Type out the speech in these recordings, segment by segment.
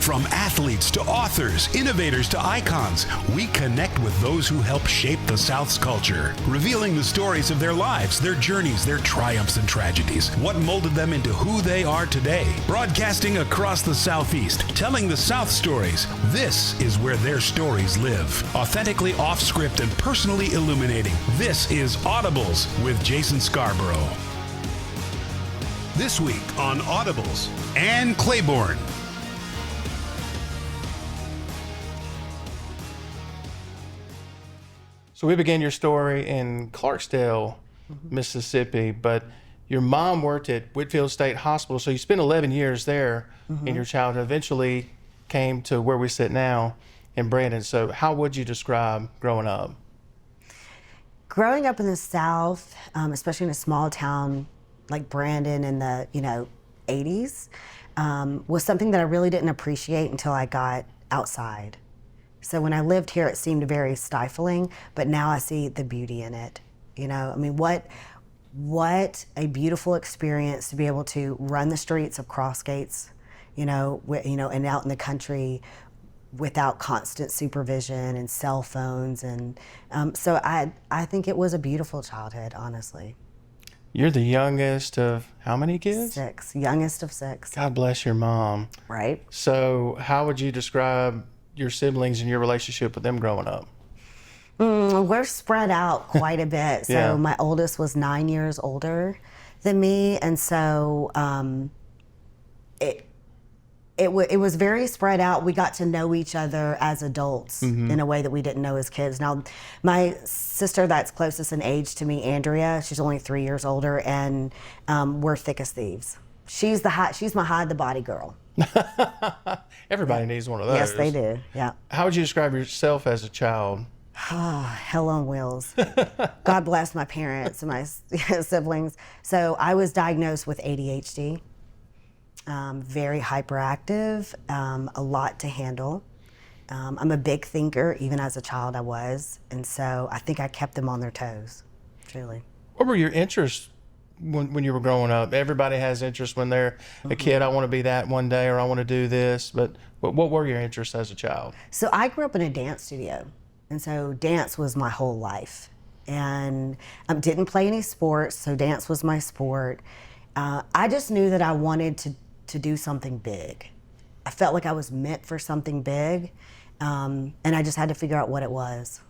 From athletes to authors, innovators to icons, we connect with those who help shape the South's culture, revealing the stories of their lives, their journeys, their triumphs and tragedies, what molded them into who they are today. Broadcasting across the Southeast, telling the South stories. This is where their stories live. Authentically off-script and personally illuminating. This is Audibles with Jason Scarborough. This week on Audibles, Ann Claiborne. So we began your story in Clarksdale, Mississippi, but your mom worked at Whitfield State Hospital, so you spent 11 years there in your childhood, eventually came to where we sit now in Brandon. So how would you describe growing up? Growing up in the South, especially in a small town like Brandon in the 80s, was something that I really didn't appreciate until I got outside. So when I lived here, it seemed very stifling, but now I see the beauty in it. I mean, what a beautiful experience to be able to run the streets of Crossgates, and out in the country without constant supervision and cell phones. And so I think it was a beautiful childhood, honestly. You're the youngest of how many kids? 6, youngest of 6. God bless your mom. Right. So how would you describe your siblings and your relationship with them growing up? We're spread out quite a bit. So Yeah. My oldest was 9 years older than me, and so it was very spread out. We got to know each other as adults in a way that we didn't know as kids. Now, my sister that's closest in age to me, Andrea, she's only 3 years older, and we're thick as thieves. She's my hide the body girl. Everybody needs one of those. Yes, they do. Yeah. How would you describe yourself as a child? Hell on wheels. God bless my parents and my siblings. So I was diagnosed with ADHD, very hyperactive, a lot to handle. I'm a big thinker, even as a child I was, and so I think I kept them on their toes, truly. What were your interests when you were growing up? Everybody has interests when they're a kid. I want to be that one day, or I want to do this, but what were your interests as a child? So I grew up in a dance studio, and so dance was my whole life. And I didn't play any sports, so dance was my sport. I just knew that I wanted to do something big. I felt like I was meant for something big, and I just had to figure out what it was.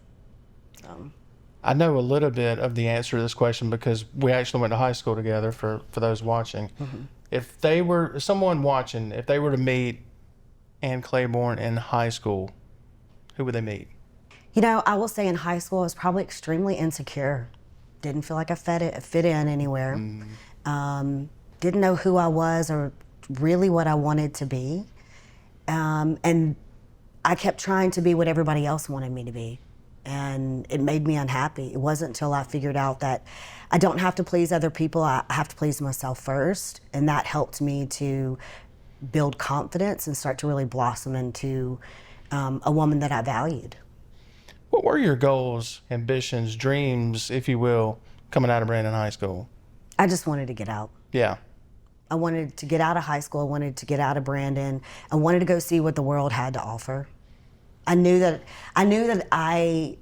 I know a little bit of the answer to this question because we actually went to high school together for those watching. If someone watching, if they were to meet Ann Claiborne in high school, who would they meet? I will say in high school I was probably extremely insecure. Didn't feel like I fit in anywhere. Didn't know who I was or really what I wanted to be. And I kept trying to be what everybody else wanted me to be. And it made me unhappy. It wasn't until I figured out that I don't have to please other people, I have to please myself first. And that helped me to build confidence and start to really blossom into a woman that I valued. What were your goals, ambitions, dreams, if you will, coming out of Brandon High School? I just wanted to get out. Yeah. I wanted to get out of high school. I wanted to get out of Brandon. I wanted to go see what the world had to offer. I knew that I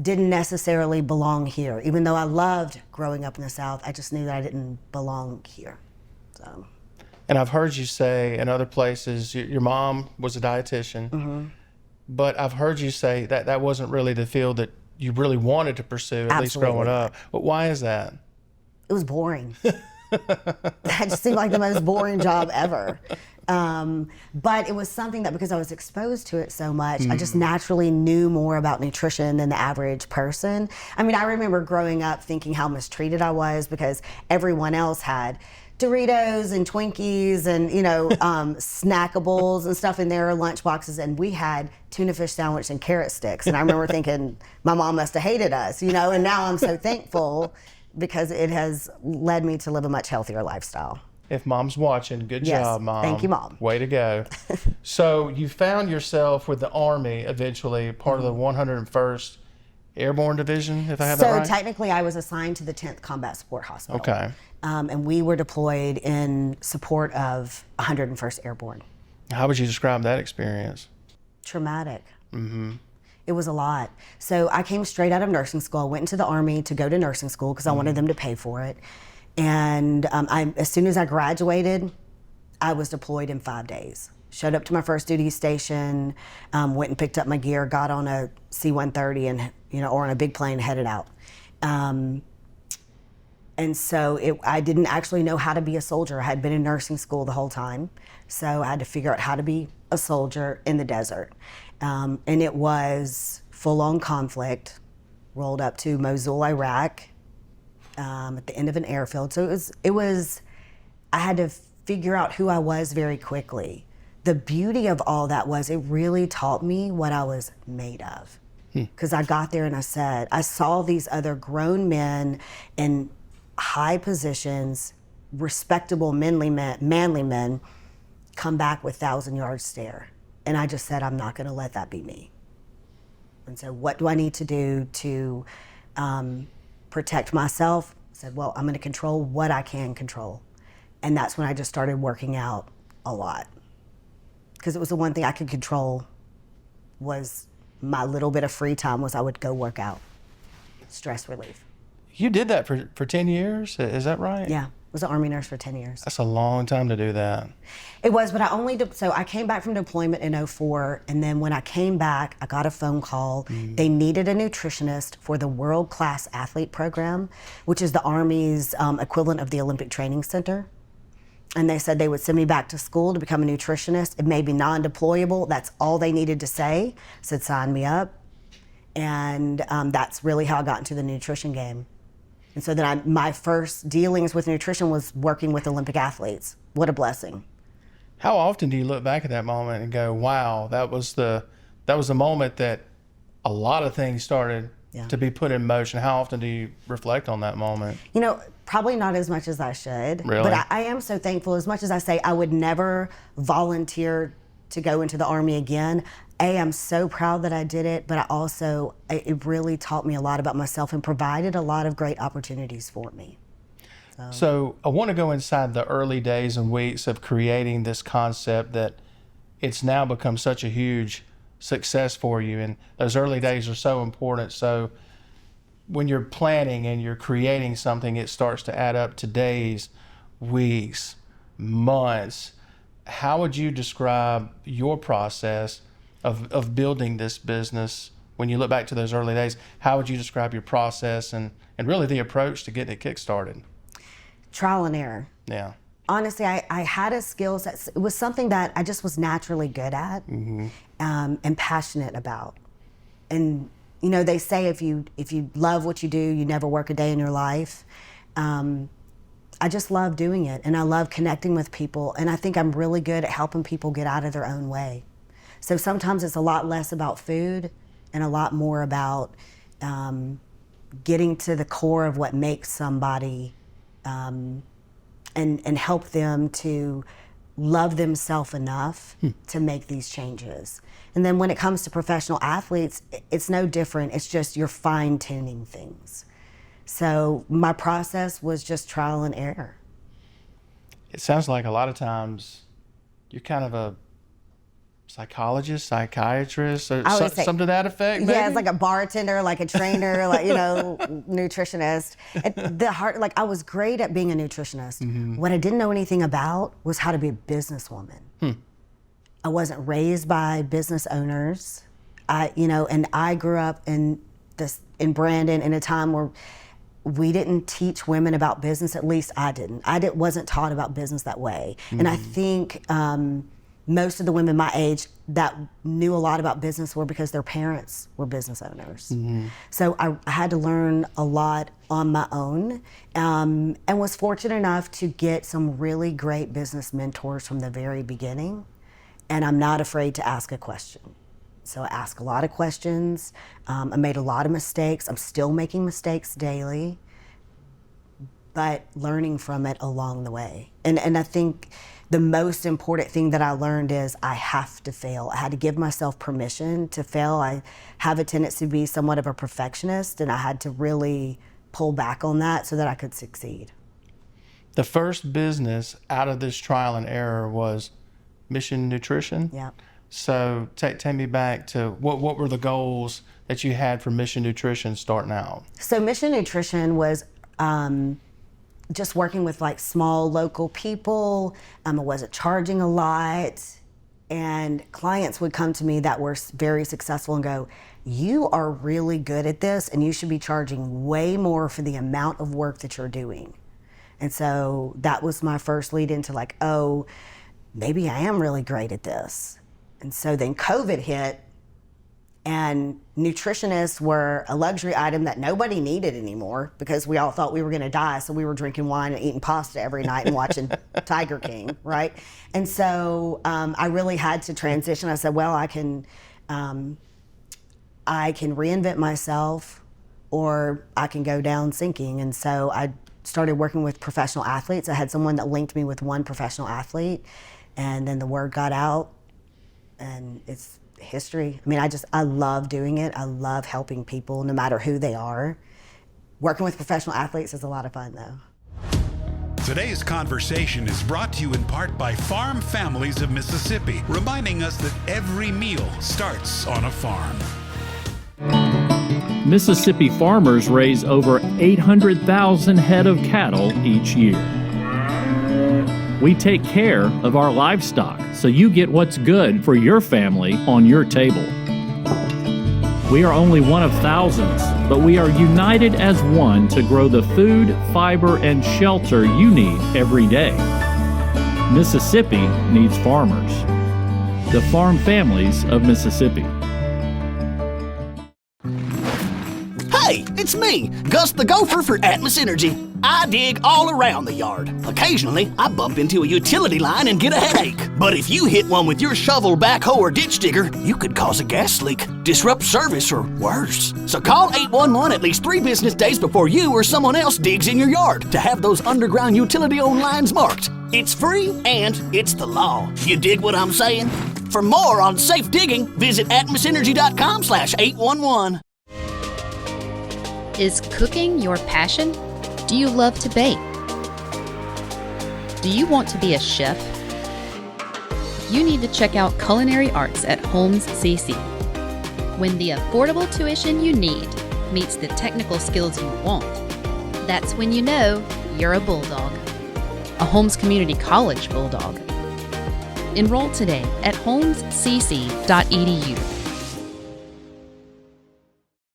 didn't necessarily belong here. Even though I loved growing up in the South, I just knew that I didn't belong here. So. And I've heard you say in other places, your mom was a dietitian, but I've heard you say that wasn't really the field that you really wanted to pursue, at least growing up. But why is that? It was boring. That just seemed like the most boring job ever. But it was something that, because I was exposed to it so much, I just naturally knew more about nutrition than the average person. I mean, I remember growing up thinking how mistreated I was because everyone else had Doritos and Twinkies and, snackables and stuff in their lunch boxes, and we had tuna fish sandwich and carrot sticks. And I remember thinking my mom must have hated us, and now I'm so thankful because it has led me to live a much healthier lifestyle. If Mom's watching, good job, Mom. Thank you, Mom. Way to go. So you found yourself with the Army eventually, part of the 101st Airborne Division, if I have that right? So technically I was assigned to the 10th Combat Support Hospital. Okay. And we were deployed in support of 101st Airborne. How would you describe that experience? Traumatic. It was a lot. So I came straight out of nursing school. I went into the Army to go to nursing school because I wanted them to pay for it. And as soon as I graduated, I was deployed in 5 days. Showed up to my first duty station, went and picked up my gear, got on a C-130 and, or on a big plane, headed out. And so I didn't actually know how to be a soldier. I had been in nursing school the whole time. So I had to figure out how to be a soldier in the desert. And it was full-on conflict, rolled up to Mosul, Iraq, at the end of an airfield. So I had to figure out who I was very quickly. The beauty of all that was it really taught me what I was made of. Because I got there and I saw these other grown men in high positions, respectable manly men come back with 1,000-yard stare. And I just said, I'm not going to let that be me. And so what do I need to do to protect myself? I said, well, I'm going to control what I can control. And that's when I just started working out a lot. Because it was the one thing I could control was my little bit of free time was I would go work out. Stress relief. You did that for 10 years? Is that right? Yeah. I was an Army nurse for 10 years. That's a long time to do that. It was, but so I came back from deployment in 2004, and then when I came back, I got a phone call. They needed a nutritionist for the World Class Athlete Program, which is the Army's equivalent of the Olympic Training Center. And they said they would send me back to school to become a nutritionist. It may be non-deployable. That's all they needed to say. I said, sign me up. And that's really how I got into the nutrition game. And so then my first dealings with nutrition was working with Olympic athletes. What a blessing. How often do you look back at that moment and go, wow, that was the moment that a lot of things started to be put in motion? How often do you reflect on that moment? Probably not as much as I should. Really? But I am so thankful. As much as I say I would never volunteer to go into the Army again, I'm so proud that I did it, but it really taught me a lot about myself and provided a lot of great opportunities for me. So I want to go inside the early days and weeks of creating this concept that it's now become such a huge success for you, and those early days are so important. So when you're planning and you're creating something, it starts to add up to days, weeks, months. How would you describe your process of building this business? When you look back to those early days, how would you describe your process and really the approach to getting it kick-started? Trial and error. Yeah. Honestly, I had a skill set. It was something that I just was naturally good at and passionate about. And they say if you love what you do, you never work a day in your life. I just love doing it, and I love connecting with people, and I think I'm really good at helping people get out of their own way. So sometimes it's a lot less about food and a lot more about getting to the core of what makes somebody and help them to love themselves enough to make these changes. And then when it comes to professional athletes, it's no different. It's just you're fine-tuning things. So my process was just trial and error. It sounds like a lot of times you're kind of a psychologist, psychiatrist, or something to that effect, maybe? Yeah, it's like a bartender, like a trainer, like, nutritionist. I was great at being a nutritionist. What I didn't know anything about was how to be a businesswoman. I wasn't raised by business owners. And I grew up in Brandon in a time where we didn't teach women about business. At least I didn't. Wasn't taught about business that way. And I think most of the women my age that knew a lot about business were because their parents were business owners. So I had to learn a lot on my own, and was fortunate enough to get some really great business mentors from the very beginning. And I'm not afraid to ask a question. So I ask a lot of questions. I made a lot of mistakes. I'm still making mistakes daily, but learning from it along the way. And I think the most important thing that I learned is I have to fail. I had to give myself permission to fail. I have a tendency to be somewhat of a perfectionist, and I had to really pull back on that so that I could succeed. The first business out of this trial and error was Mission Nutrition. Yeah. So take me back to what were the goals that you had for Mission Nutrition starting out? So Mission Nutrition was just working with like small local people. I wasn't charging a lot. And clients would come to me that were very successful and go, you are really good at this and you should be charging way more for the amount of work that you're doing. And so that was my first lead into like, oh, maybe I am really great at this. And so then COVID hit, and nutritionists were a luxury item that nobody needed anymore because we all thought we were going to die. So we were drinking wine and eating pasta every night and watching Tiger King, right? And so I really had to transition. I said, well, I can reinvent myself, or I can go down sinking. And so I started working with professional athletes. I had someone that linked me with one professional athlete, and then the word got out, and it's history. I mean, I love doing it. I love helping people no matter who they are. Working with professional athletes is a lot of fun though. Today's conversation is brought to you in part by Farm Families of Mississippi, reminding us that every meal starts on a farm. Mississippi farmers raise over 800,000 head of cattle each year. We take care of our livestock so you get what's good for your family on your table. We are only one of thousands, but we are united as one to grow the food, fiber, and shelter you need every day. Mississippi needs farmers. The Farm Families of Mississippi. Hey, it's me, Gus the Gopher for Atmos Energy. I dig all around the yard. Occasionally, I bump into a utility line and get a headache. But if you hit one with your shovel, backhoe, or ditch digger, you could cause a gas leak, disrupt service, or worse. So call 811 at least 3 business days before you or someone else digs in your yard to have those underground utility-owned lines marked. It's free and it's the law. You dig what I'm saying? For more on safe digging, visit atmosenergy.com/811. Is cooking your passion? Do you love to bake? Do you want to be a chef? You need to check out Culinary Arts at Holmes CC. When the affordable tuition you need meets the technical skills you want, that's when you know you're a Bulldog. A Holmes Community College Bulldog. Enroll today at holmescc.edu.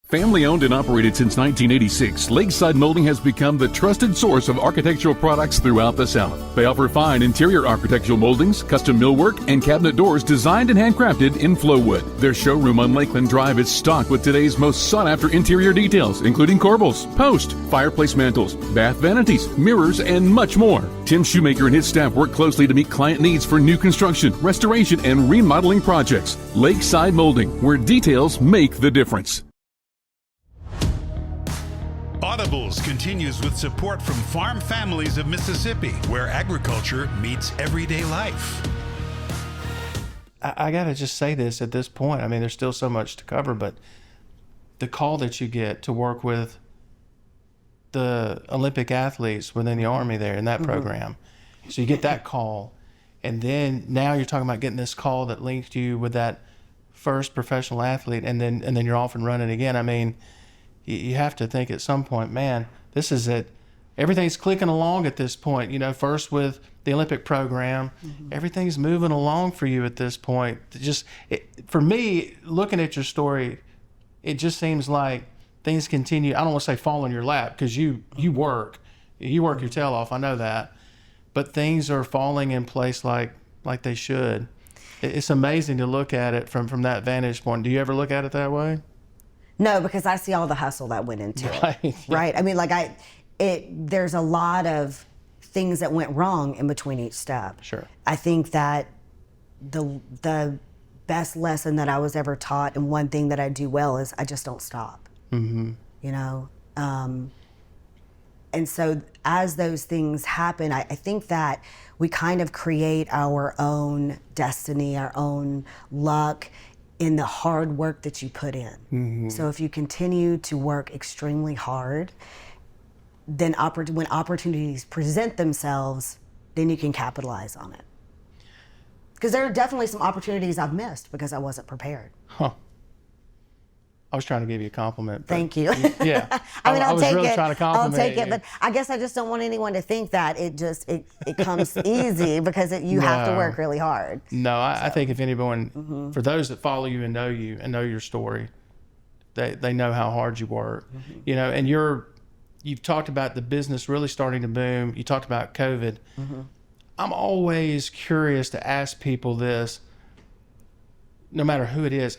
Family owned and operated since 1986, Lakeside Molding has become the trusted source of architectural products throughout the South. They offer fine interior architectural moldings, custom millwork, and cabinet doors designed and handcrafted in Flowwood. Their showroom on Lakeland Drive is stocked with today's most sought-after interior details, including corbels, post, fireplace mantles, bath vanities, mirrors, and much more. Tim Shoemaker and his staff work closely to meet client needs for new construction, restoration, and remodeling projects. Lakeside Molding, where details make the difference. Audibles continues with support from Farm Families of Mississippi, where agriculture meets everyday life. I got to just say this at this point. I mean, there's still so much to cover, but the call that you get to work with the Olympic athletes within the Army there in that program. So you get that call, and then now you're talking about getting this call that linked you with that first professional athlete, and then you're off and running again. I mean, you have to think at some point, man, this is it. Everything's clicking along at this point. You know, first with the Olympic program, everything's moving along for you at this point. For me, looking at your story, it just seems like things continue. I don't want to say fall in your lap because you work your tail off. I know that, but things are falling in place like they should. It's amazing to look at it from that vantage point. Do you ever look at it that way? No, because I see all the hustle that went into it. Right? I mean, there's a lot of things that went wrong in between each step. Sure. I think that the best lesson that I was ever taught, and one thing that I do well, is I just don't stop. You know? And so as those things happen, I think that we kind of create our own destiny, our own luck, in the hard work that you put in. So if you continue to work extremely hard, then when opportunities present themselves, then you can capitalize on it. Because there are definitely some opportunities I've missed because I wasn't prepared. Huh. I was trying to give you a compliment. Thank you. Yeah. I mean, I I'll was take really it. trying to compliment I'll take it, you. but I guess I just don't want anyone to think that it comes easy because you have to No. work really hard. No, I think if anyone, for those that follow you and know your story, they know how hard you work. You know, and you've talked about the business really starting to boom. You talked about COVID. I'm always curious to ask people this, no matter who it is,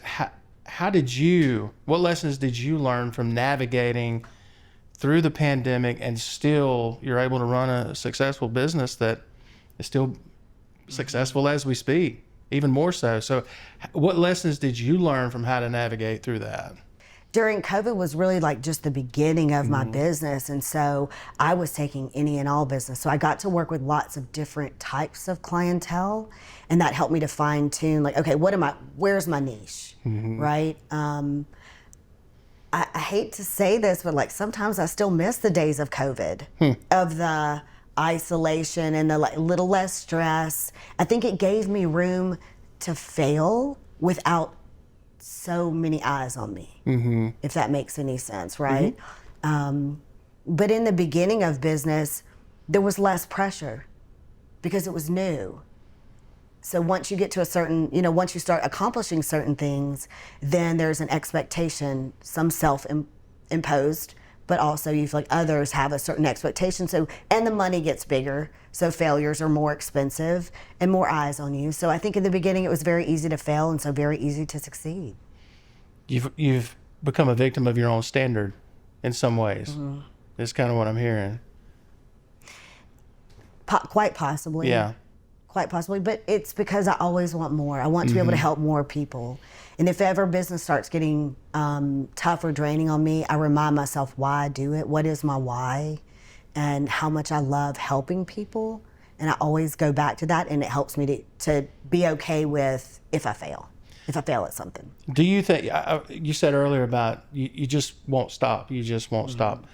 what lessons did you learn from navigating through the pandemic and still you're able to run a successful business that is still successful as we speak, even more so. So what lessons did you learn from how to navigate through that? During COVID was really like just the beginning of my business. And so I was taking any and all business. So I got to work with lots of different types of clientele. And that helped me to fine tune, like, okay, where's my niche, right? I hate to say this, but like sometimes I still miss the days of COVID, of the isolation and the like little less stress. I think it gave me room to fail without so many eyes on me, if that makes any sense, right? But in the beginning of business, there was less pressure because it was new. So once you get to a certain, once you start accomplishing certain things, then there's an expectation, some self-imposed, but also you feel like others have a certain expectation. So, and the money gets bigger, so failures are more expensive and more eyes on you. So I think in the beginning it was very easy to fail and so very easy to succeed. You've become a victim of your own standard in some ways. That's kind of what I'm hearing. Quite possibly. Yeah. Quite possibly, but it's because I always want more. I want to be able to help more people. And if ever business starts getting tough or draining on me, I remind myself why I do it, what is my why, and how much I love helping people. And I always go back to that, and it helps me to be okay with if I fail at something. Do you think, you said earlier about you just won't stop, you just won't stop.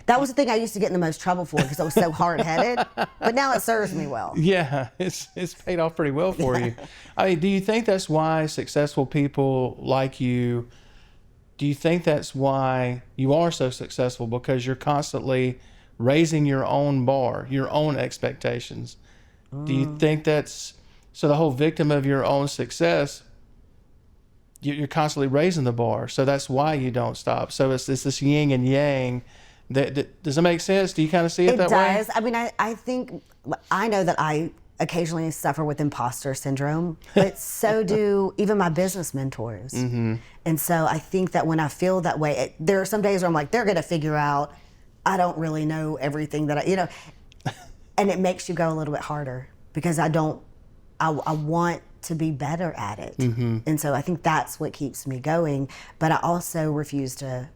That was the thing I used to get in the most trouble for because I was so hard-headed, but now it serves me well. Yeah, it's paid off pretty well for you. I mean, do you think that's why successful people like you, do you think that's why you are so successful? Because you're constantly raising your own bar, your own expectations. Do you think that's, so the whole victim of your own success, you're constantly raising the bar, so that's why you don't stop. So it's this yin and yang. Does it make sense? Do you kind of see it that way? It does. I mean, I think, I know that I occasionally suffer with imposter syndrome, but so do even my business mentors. And so I think that when I feel that way, there are some days where I'm like, they're going to figure out, I don't really know everything that and it makes you go a little bit harder because I want to be better at it. And so I think that's what keeps me going. But I also refuse to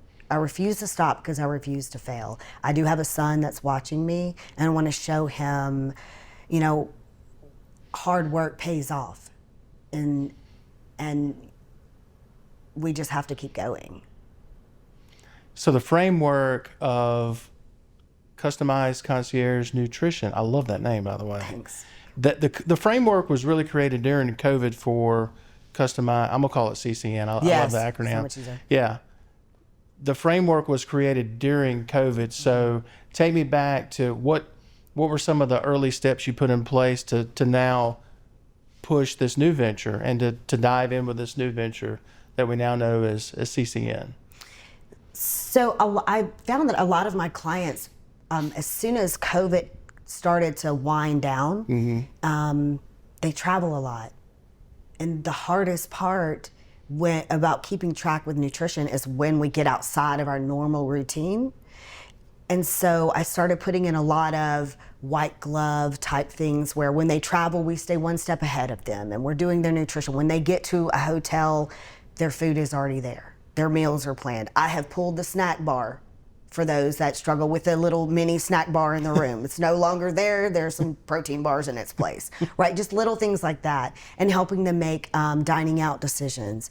stop because I refuse to fail. I do have a son that's watching me, and I want to show him, hard work pays off, and we just have to keep going. So the framework of customized concierge nutrition, I love that name, by the way. Thanks. The framework was really created during COVID for customized, I'm gonna call it CCN. I love the acronym. So much easier. Yeah. The framework was created during COVID. So take me back to what were some of the early steps you put in place to now push this new venture and to dive in with this new venture that we now know as CCN? So I found that a lot of my clients, as soon as COVID started to wind down, they travel a lot. And the hardest part about keeping track with nutrition is when we get outside of our normal routine. And so I started putting in a lot of white glove type things where when they travel, we stay one step ahead of them and we're doing their nutrition. When they get to a hotel, their food is already there. Their meals are planned. I have pulled the snack bar for those that struggle with a little mini snack bar in the room. It's no longer there. There's some protein bars in its place, right? Just little things like that, and helping them make dining out decisions.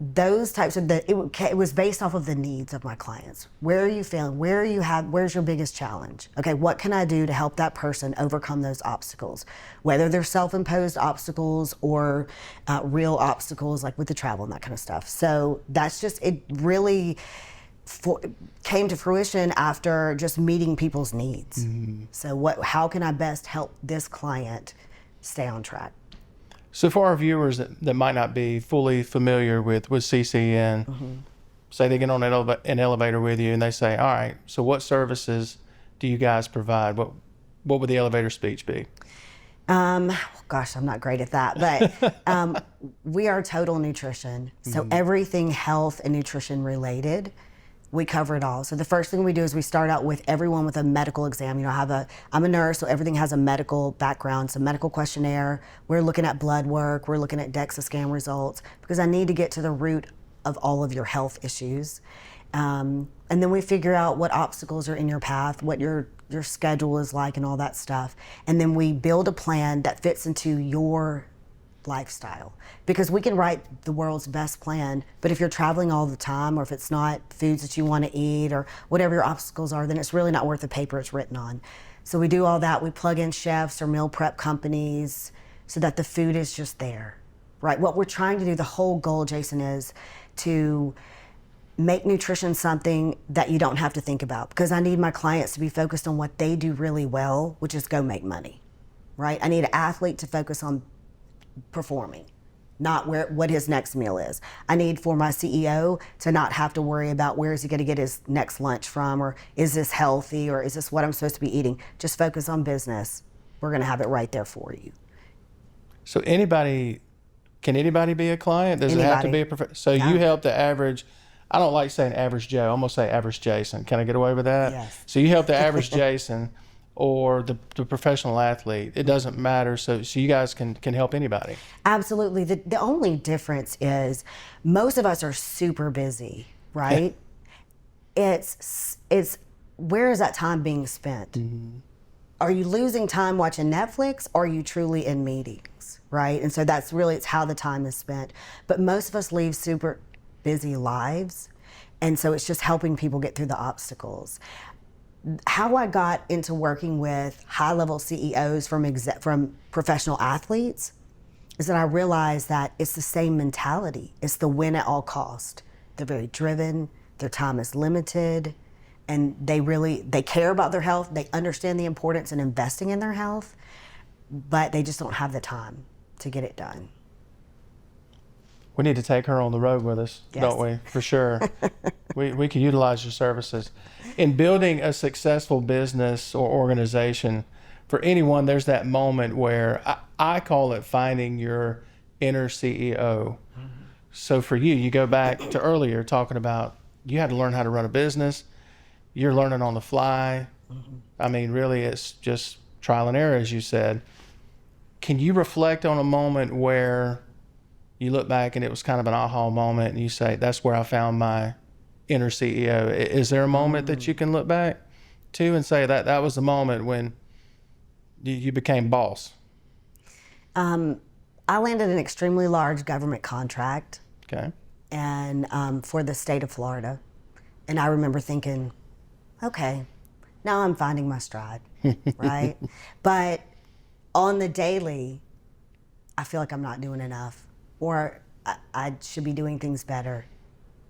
those types of it was based off of the needs of my clients. Where are you failing? Where's your biggest challenge? Okay, what can I do to help that person overcome those obstacles? Whether they're self-imposed obstacles or real obstacles, like with the travel and that kind of stuff. So that's just, it really came to fruition after just meeting people's needs. So how can I best help this client stay on track? So for our viewers that might not be fully familiar with CCN, say they get on an elevator with you and they say, all right, so what services do you guys provide? What would the elevator speech be? Gosh, I'm not great at that, but we are total nutrition. So everything health and nutrition related, we cover it all. So the first thing we do is we start out with everyone with a medical exam. You know, I'm a nurse, so everything has a medical background, so medical questionnaire. We're looking at blood work, we're looking at DEXA scan results, because I need to get to the root of all of your health issues. And then we figure out what obstacles are in your path, what your schedule is like and all that stuff. And then we build a plan that fits into your lifestyle, because we can write the world's best plan, but if you're traveling all the time, or if it's not foods that you want to eat, or whatever your obstacles are, then it's really not worth the paper it's written on. So we do all that. We plug in chefs or meal prep companies so that the food is just there, right? What we're trying to do, the whole goal, Jason, is to make nutrition something that you don't have to think about, because I need my clients to be focused on what they do really well, which is go make money, right? I need an athlete to focus on performing, not what his next meal is. I need for my CEO to not have to worry about where is he going to get his next lunch from, or is this healthy, or is this what I'm supposed to be eating. Just focus on business. We're going to have it right there for you. So can anybody be a client? Does it have to be a professional? So you help the average, I don't like saying average Joe, I'm going to say average Jason. Can I get away with that? Yes. So you help the average Jason or the professional athlete. It doesn't matter. So you guys can help anybody. Absolutely. The only difference is most of us are super busy, right? It's where is that time being spent? Are you losing time watching Netflix, or are you truly in meetings, right? And so it's how the time is spent. But most of us lead super busy lives, and so it's just helping people get through the obstacles. How I got into working with high-level CEOs from professional athletes is that I realized that it's the same mentality. It's the win at all cost. They're very driven, their time is limited, and they care about their health. They understand the importance in investing in their health, but they just don't have the time to get it done. We need to take her on the road with us, don't we? For sure. we could utilize your services. In building a successful business or organization, for anyone, there's that moment where I call it finding your inner CEO. So for you go back to earlier talking about you had to learn how to run a business. You're learning on the fly. I mean, really, it's just trial and error, as you said. Can you reflect on a moment where you look back and it was kind of an aha moment and you say, that's where I found my inner CEO? Is there a moment that you can look back to and say that was the moment when you became boss? I landed an extremely large government contract. Okay. And for the state of Florida. And I remember thinking, okay, now I'm finding my stride, right? But on the daily, I feel like I'm not doing enough, or I should be doing things better.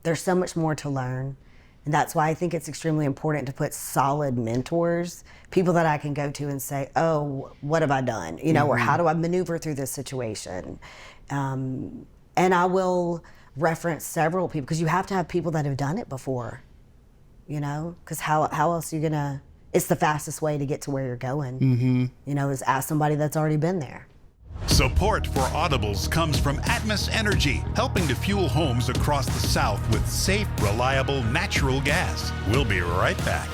There's so much more to learn. And that's why I think it's extremely important to put solid mentors, people that I can go to and say, oh, what have I done? You know, or how do I maneuver through this situation? And I will reference several people, because you have to have people that have done it before, you know, because how else are you gonna, it's the fastest way to get to where you're going, you know, is ask somebody that's already been there. Support for Audibles comes from Atmos Energy, helping to fuel homes across the South with safe, reliable, natural gas. We'll be right back.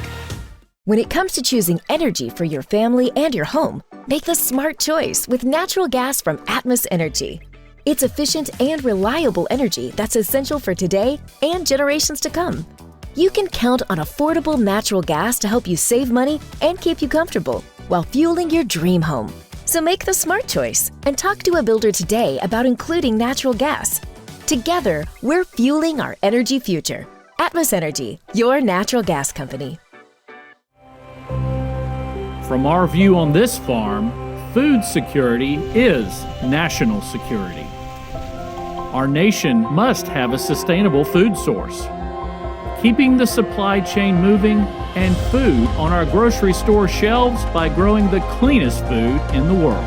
When it comes to choosing energy for your family and your home, make the smart choice with natural gas from Atmos Energy. It's efficient and reliable energy that's essential for today and generations to come. You can count on affordable natural gas to help you save money and keep you comfortable while fueling your dream home. So make the smart choice and talk to a builder today about including natural gas. Together, we're fueling our energy future. Atmos Energy, your natural gas company. From our view on this farm, food security is national security. Our nation must have a sustainable food source. Keeping the supply chain moving and food on our grocery store shelves by growing the cleanest food in the world.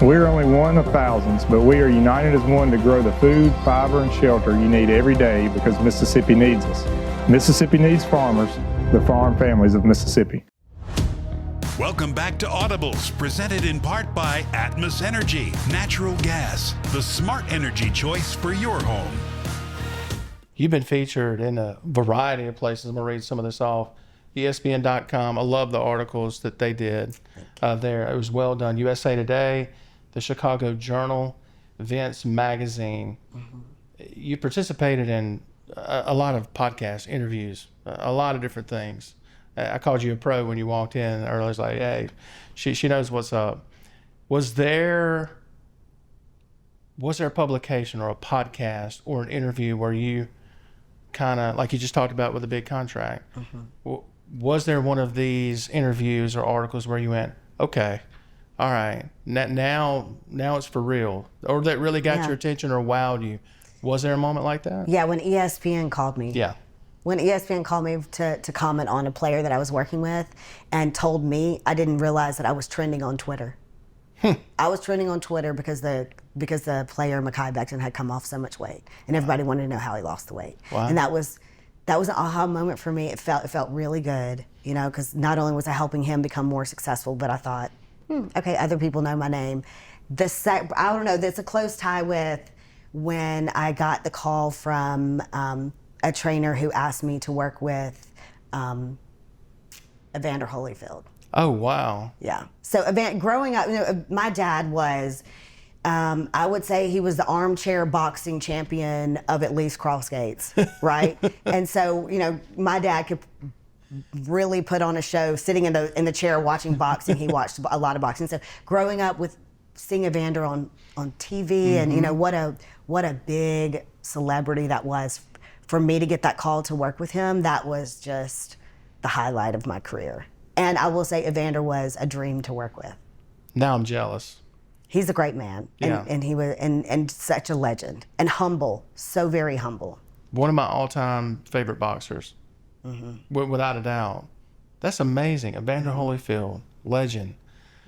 We're only one of thousands, but we are united as one to grow the food, fiber, and shelter you need every day because Mississippi needs us. Mississippi needs farmers, the farm families of Mississippi. Welcome back to Audibles, presented in part by Atmos Energy, natural gas, the smart energy choice for your home. You've been featured in a variety of places. I'm going to read some of this off. ESPN.com. I love the articles that they did there. It was well done. USA Today, the Chicago Journal, Vince Magazine. Mm-hmm. You participated in a lot of podcasts, interviews, a lot of different things. I called you a pro when you walked in earlier. I was like, hey, she knows what's up. Was there a publication or a podcast or an interview where you kind of, like you just talked about with a big contract, was there one of these interviews or articles where you went, okay, all right, now it's for real, or that really got your attention or wowed you? Was there a moment like that? Yeah, when ESPN called me. Yeah. When ESPN called me to comment on a player that I was working with and told me, I didn't realize that I was trending on Twitter. I was trending on Twitter because the player Mekhi Becton had come off so much weight, and everybody wanted to know how he lost the weight. Wow. And that was an aha moment for me. It felt really good, because not only was I helping him become more successful, but I thought, okay, other people know my name. I don't know. There's a close tie with when I got the call from a trainer who asked me to work with Evander Holyfield. Oh, wow. Yeah. So growing up, my dad was, I would say he was the armchair boxing champion of at least cross gates, right? And so, my dad could really put on a show sitting in the chair watching boxing. He watched a lot of boxing. So growing up with seeing Evander on TV and, what a big celebrity that was. For me to get that call to work with him, that was just the highlight of my career. And I will say Evander was a dream to work with. Now I'm jealous. He's a great man, and he was and such a legend, and humble, so very humble. One of my all-time favorite boxers, without a doubt. That's amazing. Evander Holyfield, legend.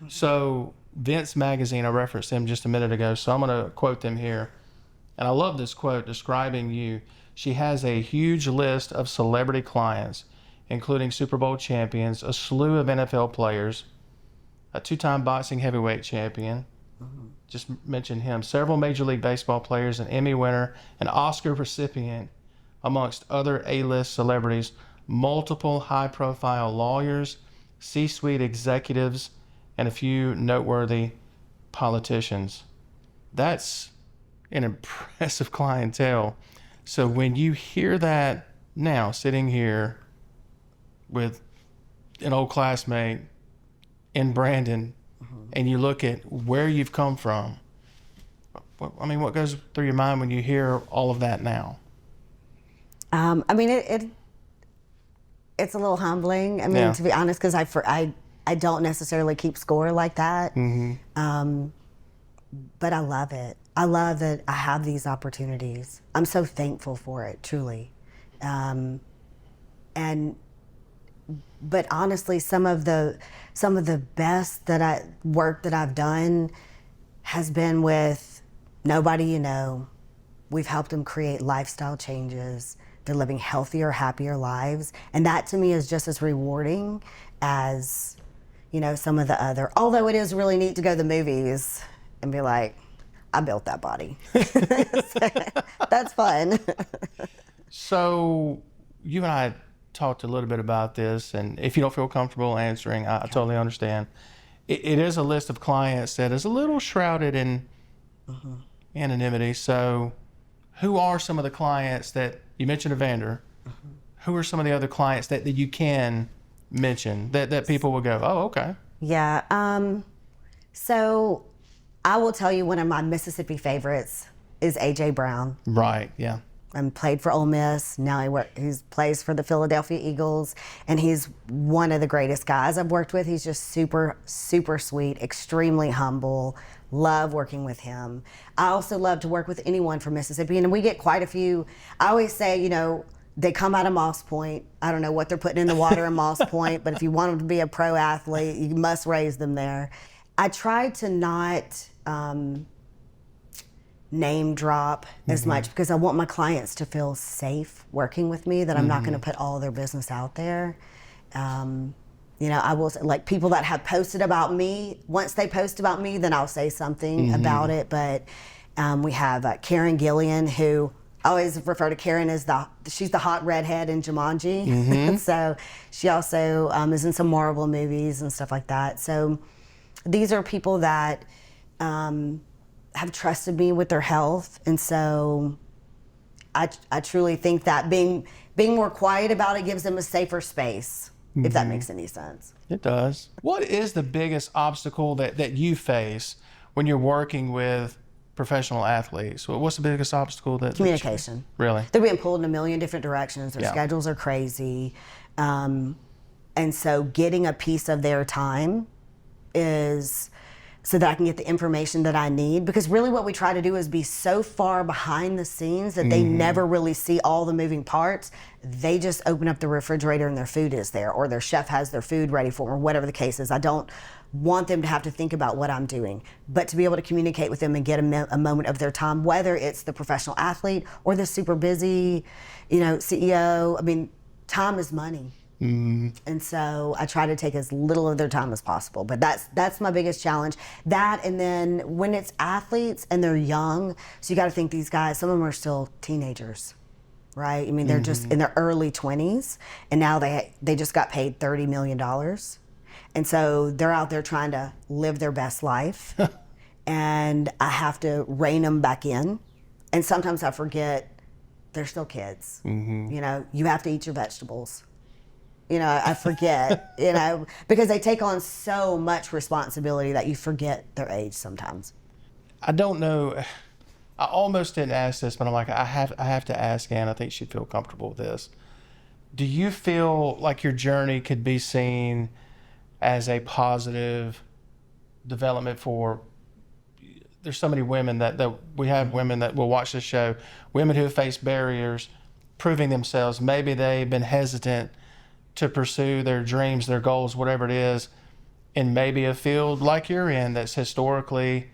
So Vince Magazine, I referenced him just a minute ago, so I'm going to quote them here. And I love this quote describing you. She has a huge list of celebrity clients, including Super Bowl champions, a slew of NFL players, a two-time boxing heavyweight champion, just mentioned him, several Major League Baseball players, an Emmy winner, an Oscar recipient, amongst other A-list celebrities, multiple high-profile lawyers, C-suite executives, and a few noteworthy politicians. That's an impressive clientele. So when you hear that now, sitting here with an old classmate in Brandon, and you look at where you've come from, what goes through your mind when you hear all of that now? It's a little humbling. To be honest, because I don't necessarily keep score like that. But I love it. I love that I have these opportunities. I'm so thankful for it, truly. But honestly, some of the best work that I've done has been with nobody you know. We've helped them create lifestyle changes. They're living healthier, happier lives, and that to me is just as rewarding as some of the other. Although it is really neat to go to the movies and be like, I built that body. That's fun. So you and I talked a little bit about this, and if you don't feel comfortable answering, I totally understand. It is a list of clients that is a little shrouded in anonymity. So who are some of the clients that you mentioned? Evander. Who are some of the other clients that you can mention that people will go, oh, okay? Yeah. So I will tell you one of my Mississippi favorites is A.J. Brown. Right, yeah. And played for Ole Miss. Now he plays for the Philadelphia Eagles, and he's one of the greatest guys I've worked with. He's just super, super sweet, extremely humble. Love working with him. I also love to work with anyone from Mississippi, and we get quite a few. I always say, you know, they come out of Moss Point. I don't know what they're putting in the water in Moss Point, but if you want them to be a pro athlete, you must raise them there. I try to not name drop as much because I want my clients to feel safe working with me, that I'm not going to put all their business out there. You know, I will say, like, people that have posted about me, once they post about me, then I'll say something about it. But we have Karen Gillian, who I always refer to Karen as she's the hot redhead in Jumanji. So she also is in some Marvel movies and stuff like that. So these are people that have trusted me with their health, and so I truly think that being more quiet about it gives them a safer space, if that makes any sense. It does. What is the biggest obstacle that you face when you're working with professional athletes? What's the biggest obstacle that Communication. Really? They're being pulled in a million different directions. Their schedules are crazy. And so getting a piece of their time is so that I can get the information that I need. Because really what we try to do is be so far behind the scenes that they never really see all the moving parts. They just open up the refrigerator and their food is there, or their chef has their food ready for them, or whatever the case is. I don't want them to have to think about what I'm doing, but to be able to communicate with them and get a moment of their time, whether it's the professional athlete or the super busy, you know, CEO. I mean, time is money. And so I try to take as little of their time as possible, but that's my biggest challenge. That, and then when it's athletes and they're young, so you got to think these guys, some of them are still teenagers, right? I mean, they're just in their early 20s, and now they just got paid $30 million. And so they're out there trying to live their best life, and I have to rein them back in. And sometimes I forget they're still kids. You know, you have to eat your vegetables. You know, I forget, you know, because they take on so much responsibility that you forget their age sometimes. I don't know. I almost didn't ask this, but I'm like, I have to ask Ann. I think she'd feel comfortable with this. Do you feel like your journey could be seen as a positive development for, there's so many women that we have women that will watch this show, women who have faced barriers, proving themselves. Maybe they've been hesitant to pursue their dreams, their goals, whatever it is, in maybe a field like you're in that's historically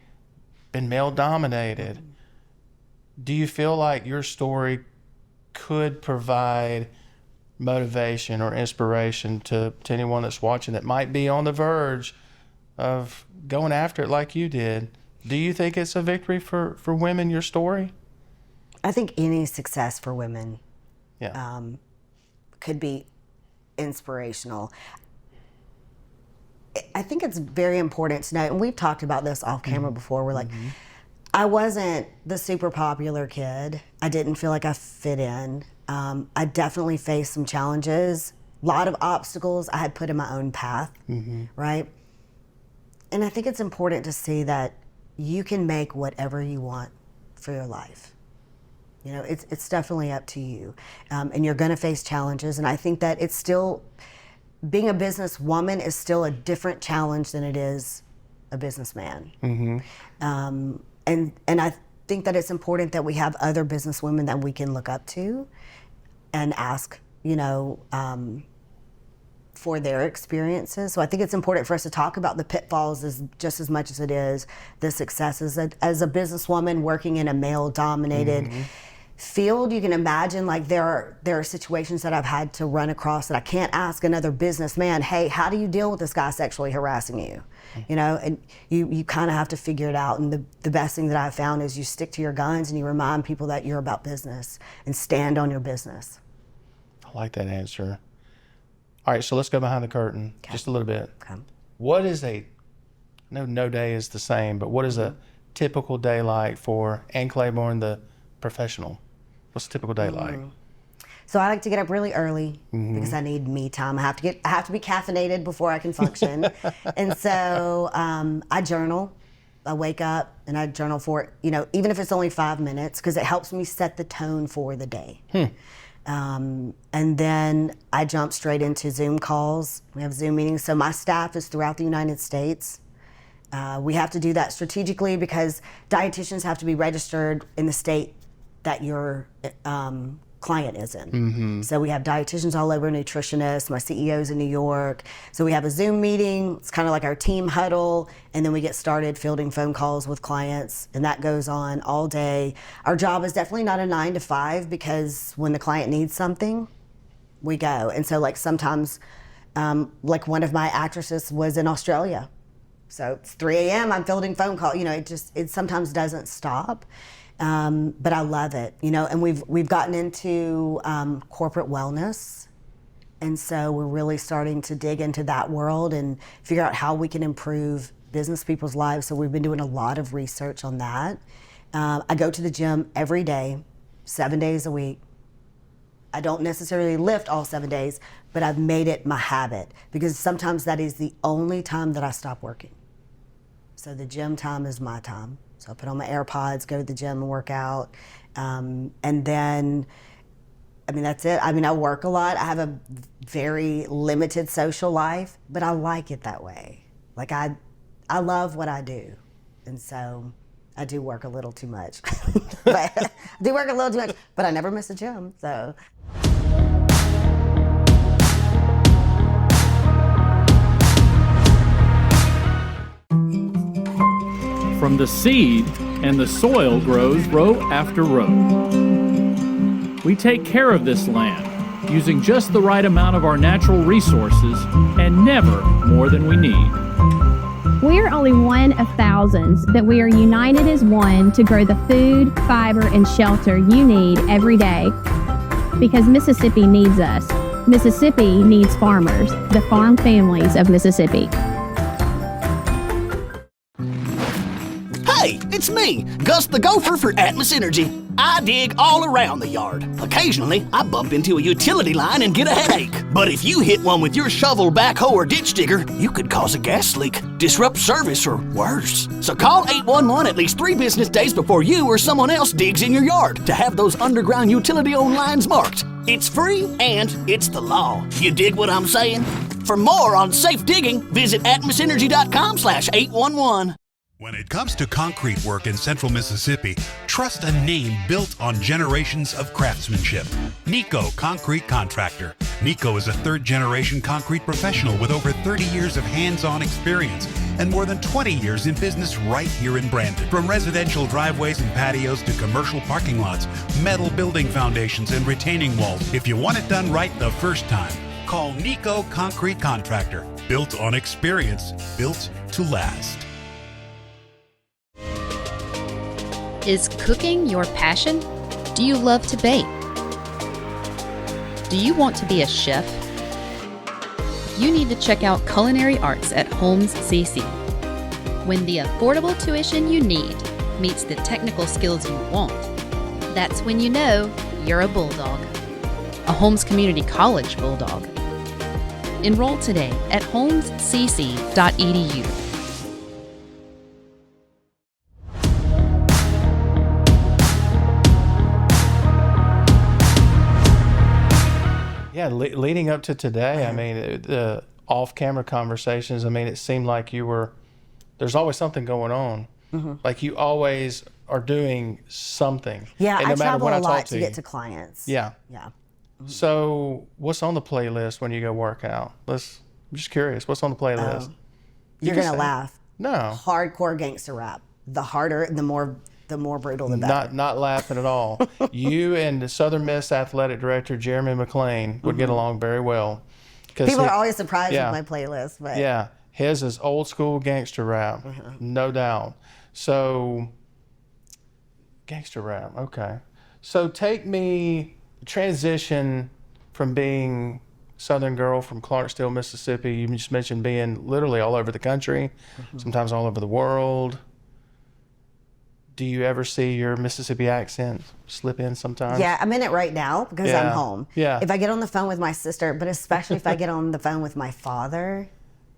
been male dominated. Do you feel like your story could provide motivation or inspiration to anyone that's watching that might be on the verge of going after it like you did? Do you think it's a victory for women, your story? I think any success for women could be inspirational. I think it's very important to know, and we've talked about this off camera before, we're like, I wasn't the super popular kid. I didn't feel like I fit in. I definitely faced some challenges, a lot of obstacles I had put in my own path, right? And I think it's important to see that you can make whatever you want for your life. You know, it's definitely up to you. And you're gonna face challenges, and I think that it's still, being a businesswoman is still a different challenge than it is a businessman. And I think that it's important that we have other businesswomen that we can look up to and ask, you know, for their experiences. So I think it's important for us to talk about the pitfalls just as much as it is the successes. As a businesswoman working in a male-dominated field, you can imagine, like, there are situations that I've had to run across that I can't ask another businessman, hey, how do you deal with this guy sexually harassing you? You know, and you kind of have to figure it out. And the best thing that I've found is you stick to your guns and you remind people that you're about business and stand on your business. I like that answer. All right, so let's go behind the curtain just a little bit. Okay. What is no day is the same, but what is a typical day like for Ann Claiborne, the professional? What's a typical day like? So I like to get up really early because I need me time. I have to be caffeinated before I can function. And so I journal. I wake up and I journal for it, even if it's only 5 minutes, because it helps me set the tone for the day. And then I jump straight into Zoom calls. We have Zoom meetings. So my staff is throughout the United States. We have to do that strategically because dietitians have to be registered in the state that your client is in. So we have dietitians all over, nutritionists, my CEO's in New York. So we have a Zoom meeting. It's kind of like our team huddle. And then we get started fielding phone calls with clients. And that goes on all day. Our job is definitely not a 9 to 5 because when the client needs something, we go. And so like sometimes, like one of my actresses was in Australia. So it's 3 a.m. I'm fielding phone call. It sometimes doesn't stop. But I love it, and we've gotten into corporate wellness, and so we're really starting to dig into that world and figure out how we can improve business people's lives. So we've been doing a lot of research on that. I go to the gym every day, 7 days a week. I don't necessarily lift all 7 days, but I've made it my habit because sometimes that is the only time that I stop working. So the gym time is my time. So I put on my AirPods, go to the gym and work out. And then, that's it. I work a lot. I have a very limited social life, but I like it that way. Like I love what I do. And so I do work a little too much. But I never miss a gym, so. From the seed, and the soil grows row after row. We take care of this land, using just the right amount of our natural resources and never more than we need. We are only one of thousands, but we are united as one to grow the food, fiber, and shelter you need every day. Because Mississippi needs us. Mississippi needs farmers, the farm families of Mississippi. Hey, it's me, Gus the Gopher for Atmos Energy. I dig all around the yard. Occasionally, I bump into a utility line and get a headache. But if you hit one with your shovel, backhoe, or ditch digger, you could cause a gas leak, disrupt service, or worse. So call 811 at least 3 business days before you or someone else digs in your yard to have those underground utility-owned lines marked. It's free and it's the law. You dig what I'm saying? For more on safe digging, visit atmosenergy.com/811. When it comes to concrete work in central Mississippi, trust a name built on generations of craftsmanship. Nico Concrete Contractor. Nico is a third-generation concrete professional with over 30 years of hands-on experience and more than 20 years in business right here in Brandon. From residential driveways and patios to commercial parking lots, metal building foundations and retaining walls. If you want it done right the first time, call Nico Concrete Contractor. Built on experience, built to last. Is cooking your passion? Do you love to bake? Do you want to be a chef? You need to check out culinary arts at Holmes CC. When the affordable tuition you need meets the technical skills you want, that's when you know you're a bulldog. A Holmes Community College bulldog. Enroll today at holmescc.edu. Yeah, leading up to today, the off-camera conversations, it seemed like there's always something going on. Mm-hmm. Like you always are doing something. Yeah, and no I travel matter a lot to you. get to clients. Yeah. Yeah. Mm-hmm. So what's on the playlist when you go work out? I'm just curious, what's on the playlist? You're going to laugh. No. Hardcore gangster rap. The harder, the more brutal, the better. Not laughing at all. You and the Southern Miss athletic director Jeremy McLean would get along very well. People are always surprised with my playlist, but yeah, his is old school gangster rap, no doubt. So gangster rap, okay. So take me transition from being Southern girl from Clarksville, Mississippi. You just mentioned being literally all over the country, sometimes all over the world. Do you ever see your Mississippi accent slip in sometimes? Yeah, I'm in it right now because I'm home. Yeah. If I get on the phone with my sister, but especially if I get on the phone with my father,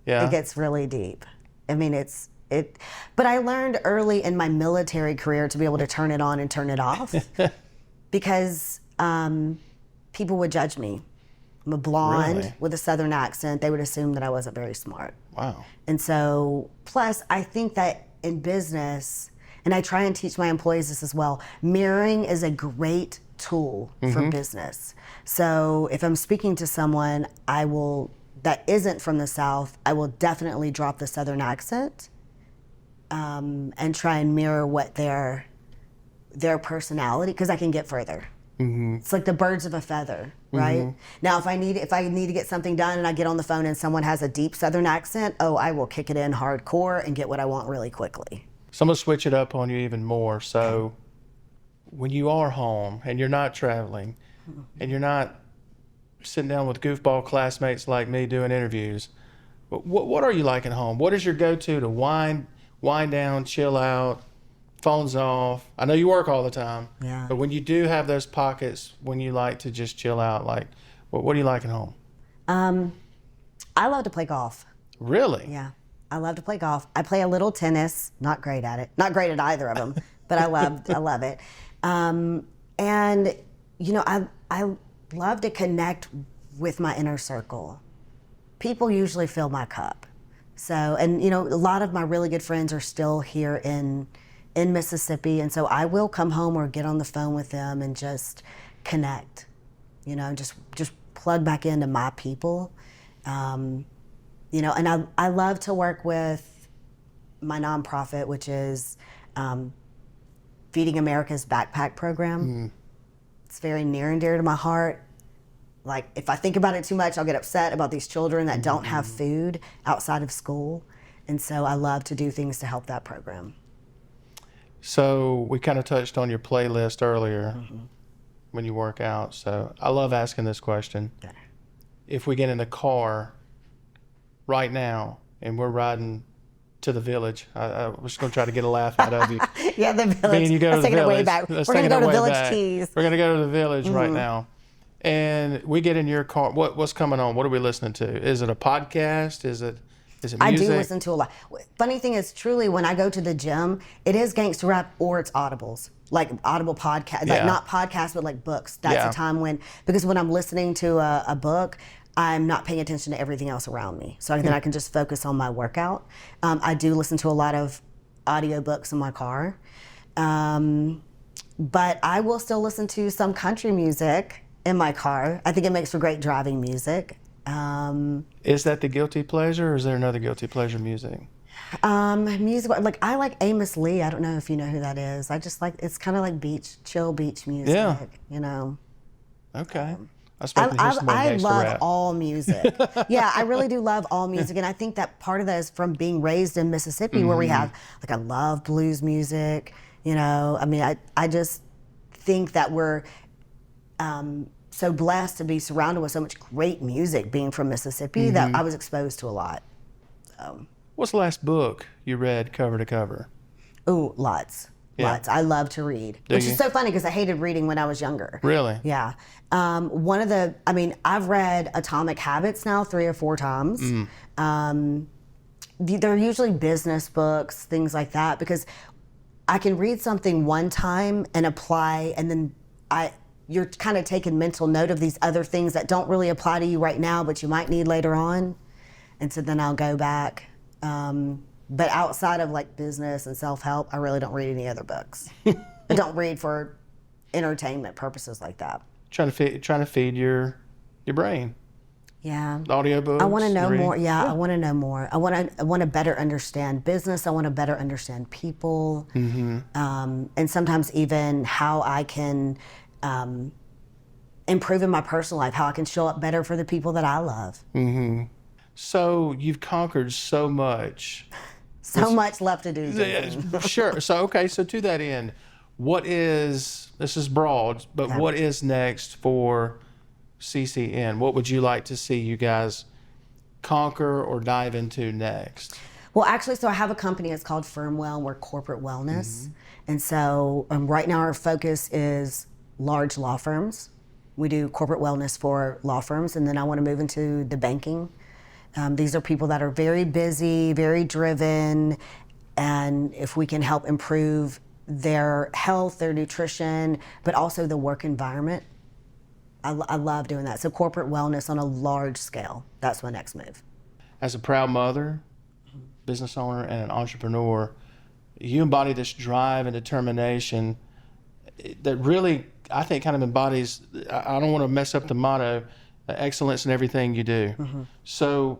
it gets really deep. But I learned early in my military career to be able to turn it on and turn it off because people would judge me. I'm a blonde Really? with a Southern accent. They would assume that I wasn't very smart. Wow. And so, plus, I think that in business, and I try and teach my employees this as well, mirroring is a great tool for business. So if I'm speaking to someone that isn't from the South, I will definitely drop the Southern accent and try and mirror what their personality, because I can get further. It's like the birds of a feather, right? Now, if I need to get something done and I get on the phone and someone has a deep Southern accent, I will kick it in hardcore and get what I want really quickly. So I'm gonna switch it up on you even more. So when you are home and you're not traveling and you're not sitting down with goofball classmates like me doing interviews, what are you like at home? What is your go-to to wind down, chill out, phones off? I know you work all the time, but when you do have those pockets when you like to just chill out, like what do you like at home? I love to play golf. Really? Yeah, I love to play golf. I play a little tennis. Not great at it. Not great at either of them, but I love it. And you know, I love to connect with my inner circle. People usually fill my cup. So, and you know, a lot of my really good friends are still here in Mississippi, and so I will come home or get on the phone with them and just connect. You know, just plug back into my people. You know, and I love to work with my nonprofit, which is Feeding America's Backpack Program. It's very near and dear to my heart. Like, if I think about it too much, I'll get upset about these children that don't have food outside of school. And so I love to do things to help that program. So we kind of touched on your playlist earlier when you work out. So I love asking this question. Okay. If we get in the car right now and we're riding to the village, I was going to try to get a laugh out of you. Yeah, the village. Being you go Let's to the take it way village. back. Let's We're going take to it go to way Village back. Teas. We're going to go to the village right now. And we get in your car. What's coming on? What are we listening to? Is it a podcast? Is it music? I do listen to a lot. Funny thing is, truly, when I go to the gym, it is gangster rap or it's Audibles. Like Audible podcast, like not podcasts, but like books. That's the time because when I'm listening to a book, I'm not paying attention to everything else around me. So then I can just focus on my workout. I do listen to a lot of audiobooks in my car. But I will still listen to some country music in my car. I think it makes for great driving music. Is that the guilty pleasure, or is there another guilty pleasure music? Music, like I like Amos Lee. I don't know if you know who that is. I just like, it's kind of like chill beach music, you know. Okay. I love all music. Yeah, I really do love all music. And I think that part of that is from being raised in Mississippi where we have, like, I love blues music, you know. I mean, I just think that we're so blessed to be surrounded with so much great music being from Mississippi that I was exposed to a lot. So. What's the last book you read cover to cover? Ooh, lots. Lots. I love to read, which is so funny because I hated reading when I was younger. Really? Yeah. I've read Atomic Habits now 3 or 4 times. They're usually business books, things like that, because I can read something one time and apply, and then you're kind of taking mental note of these other things that don't really apply to you right now, but you might need later on. And so then I'll go back. But outside of like business and self-help, I really don't read any other books. I don't read for entertainment purposes like that. Trying to feed your brain. Yeah. Audiobooks. I want to know more. Yeah, I want to know more. I want to better understand business. I want to better understand people. And sometimes even how I can improve in my personal life, how I can show up better for the people that I love. So you've conquered so much. So much left to do, Jason. Sure. So to that end, this is broad, but what is next for CCN? What would you like to see you guys conquer or dive into next? Well, actually, so I have a company. It's called FirmWell, and we're corporate wellness. And so right now our focus is large law firms. We do corporate wellness for law firms, and then I want to move into the banking. These are people that are very busy, very driven, And if we can help improve their health, their nutrition, but also the work environment, I love doing that. So corporate wellness on a large scale, that's my next move. As a proud mother, business owner, and an entrepreneur, you embody this drive and determination that really, I think, kind of embodies, I don't want to mess up the motto, excellence in everything you do. So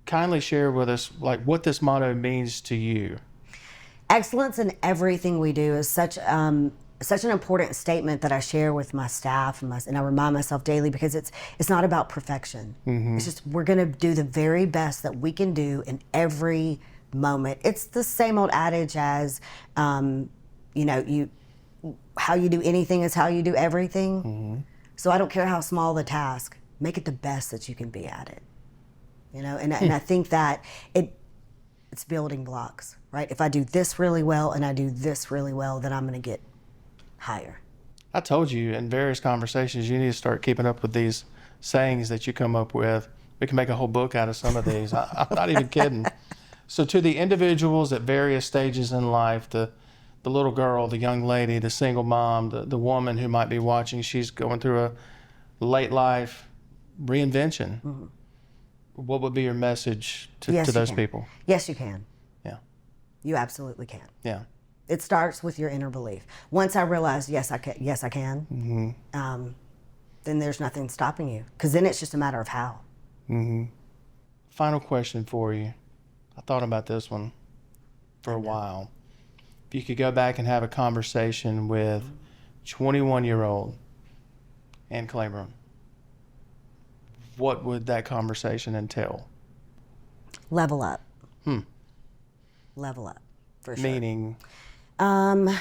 kindly share with us like what this motto means to you. Excellence in everything we do is such an important statement that I share with my staff and I remind myself daily, because it's not about perfection. It's just, we're going to do the very best that we can do in every moment. It's the same old adage as, how you do anything is how you do everything. So I don't care how small the task, make it the best that you can be at it. And I think that it's building blocks, right? If I do this really well and I do this really well, then I'm going to get higher. I told you in various conversations, you need to start keeping up with these sayings that you come up with. We can make a whole book out of some of these. I'm not even kidding. So to the individuals at various stages in life, the little girl, the young lady, the single mom, the woman who might be watching, she's going through a late life reinvention. What would be your message to those people? Yes, you can. Yeah. You absolutely can. Yeah. It starts with your inner belief. Once I realized, yes, I can, then there's nothing stopping you, because then it's just a matter of how. Final question for you. I thought about this one for a while. If you could go back and have a conversation with 21-year-old Ann Claiborne, what would that conversation entail? Level up. Level up, for sure. Meaning? I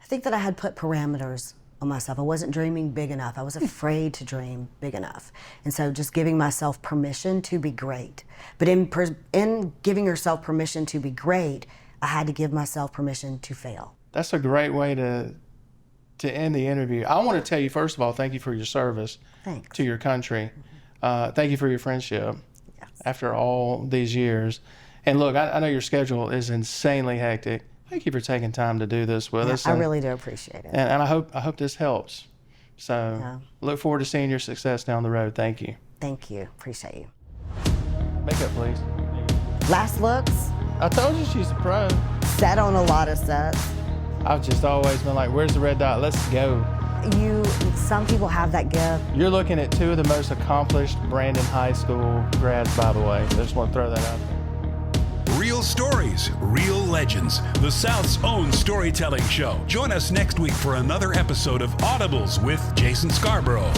think that I had put parameters on myself. I wasn't dreaming big enough. I was afraid to dream big enough. And so just giving myself permission to be great. But in giving yourself permission to be great, I had to give myself permission to fail. That's a great way to end the interview. I want to tell you, first of all, thank you for your service to your country. Thank you for your friendship after all these years. And look, I know your schedule is insanely hectic. Thank you for taking time to do this with us. I really do appreciate it. And I hope this helps. So look forward to seeing your success down the road. Thank you. Thank you. Appreciate you. Makeup, please. Last looks. I told you she's a pro. Set on a lot of sets. I've just always been like, where's the red dot? Let's go. Some people have that gift. You're looking at two of the most accomplished Brandon High School grads, by the way. I just want to throw that out there. Real stories, real legends. The South's own storytelling show. Join us next week for another episode of Audibles with Jason Scarborough.